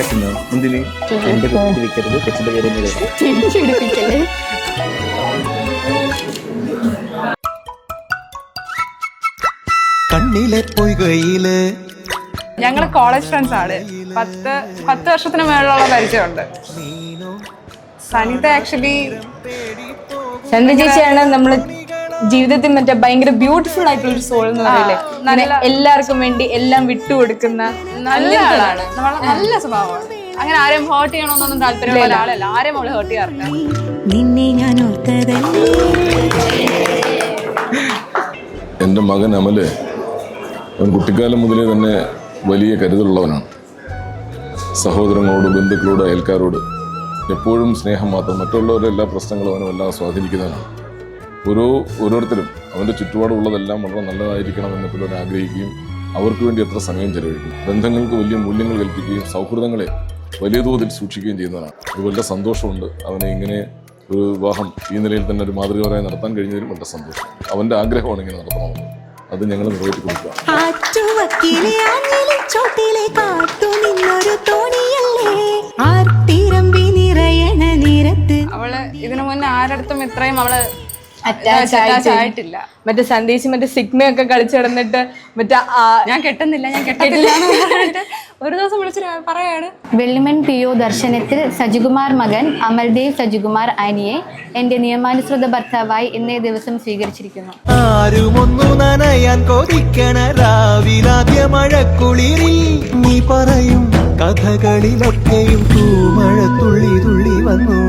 കിടക്കുന്നു എന്തിന് എന്റെ കുട്ടി വെക്കരുത് കൊച്ചിന്റെ പേര് കണ്ണിലെ പൊയ്കയില് ഞങ്ങള് കോളേജ് ഫ്രണ്ട്സ് ആണ്. 10 വർഷത്തിന് മേലുള്ള പരിചയമുണ്ട്. സനിത ആക്ച്വലി സനിത ചേച്ചിയാണ് നമ്മള് ജീവിതത്തിൽ മറ്റേ ഭയങ്കര ബ്യൂട്ടിഫുൾ ആയിട്ടുള്ള ഒരു സോൾ എന്ന് പറയില്ലേ, എല്ലാവർക്കും വേണ്ടി എല്ലാം വിട്ടുകൊടുക്കുന്ന നല്ല ആളാണ്. നല്ല സ്വഭാവമാണ്. അങ്ങനെ ആരെയും ഹേർട്ട് ചെയ്യണമെന്നൊന്നും താല്പര്യമുള്ള ഒരാളല്ല. ആരെയും അവള് ഹേർട്ട് ചെയ്യാറില്ല. എൻ്റെ മകൻ അമല് അവൻ കുട്ടിക്കാലം മുതലേ തന്നെ വലിയ കരുതലുള്ളവനാണ്. സഹോദരങ്ങളോട്, ബന്ധുക്കളോട്, അയൽക്കാരോട് എപ്പോഴും സ്നേഹം മാത്രം. മറ്റുള്ളവരുടെ എല്ലാ പ്രശ്നങ്ങളും അവനെ വല്ലാതെ സ്വാധീനിക്കുന്നവനാണ്. ഓരോരുത്തരും അവൻ്റെ ചുറ്റുപാടുള്ളതെല്ലാം വളരെ നല്ലതായിരിക്കണം എന്നെപ്പോലും അവൻ ആഗ്രഹിക്കുകയും അവർക്ക് വേണ്ടി എത്ര സമയം ചെലവഴിക്കും. ബന്ധങ്ങൾക്ക് വലിയ മൂല്യങ്ങൾ കൽപ്പിക്കുകയും സൗഹൃദങ്ങളെ വലിയ തോതിൽ സൂക്ഷിക്കുകയും ചെയ്യുന്നതാണ്. അത് വളരെ സന്തോഷമുണ്ട്. അവനെ ഇങ്ങനെ ഒരു വിവാഹം ഈ നിലയിൽ തന്നെ ഒരു മാതൃകപരമായി നടത്താൻ കഴിഞ്ഞതിലും വളരെ സന്തോഷം. അവൻ്റെ ആഗ്രഹമാണ് ഇങ്ങനെ നടത്തണമെന്ന്. അത് ഞങ്ങൾ നിറവേറ്റി കൊടുക്കുക. അവള് ഇതിനു മുന്നേ ആരടുത്തും ഇത്രയും അവള് അറ്റാച്ച് ആയിട്ടില്ല. മറ്റേ സന്ദേശം മറ്റേ സിഗ്മയൊക്കെ കളിച്ചു കിടന്നിട്ട് മറ്റേ ഞാൻ കെട്ടുന്നില്ല എന്ന് പറഞ്ഞിട്ട് ഒരു ദിവസം വിളിച്ച് പറയാണ്. വെള്ളിമൺ PO ദർശനത്തിൽ സജികുമാർ മകൻ അമൽദേവ് സജികുമാർ ആനിയെ എന്റെ നിയമാനുസൃത ഭർത്താവായി ഇന്നേ ദിവസം സ്വീകരിച്ചിരിക്കുന്നു. ആരുമൊന്നു നനയാൻ കൊതിക്കണ രാവിലാദ്യ മഴക്കുളിരിൽ നീ പറയും കഥകളിലൊക്കെയും തൂമഴ തുള്ളി തുള്ളി വന്നു.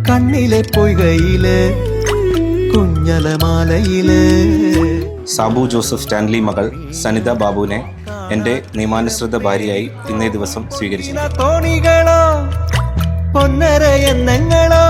കണ്ണിലെ പൊയ്കയില് കുഞ്ഞലമാലയില്. സാബു ജോസഫ് സ്റ്റാൻലി മകൾ സനിത ബാബുവിനെ എൻ്റെ നിയമാനുസൃത ഭാര്യയായി ഇന്നേ ദിവസം സ്വീകരിച്ചു. തോണികളോ പൊന്നര എന്നങ്ങളോ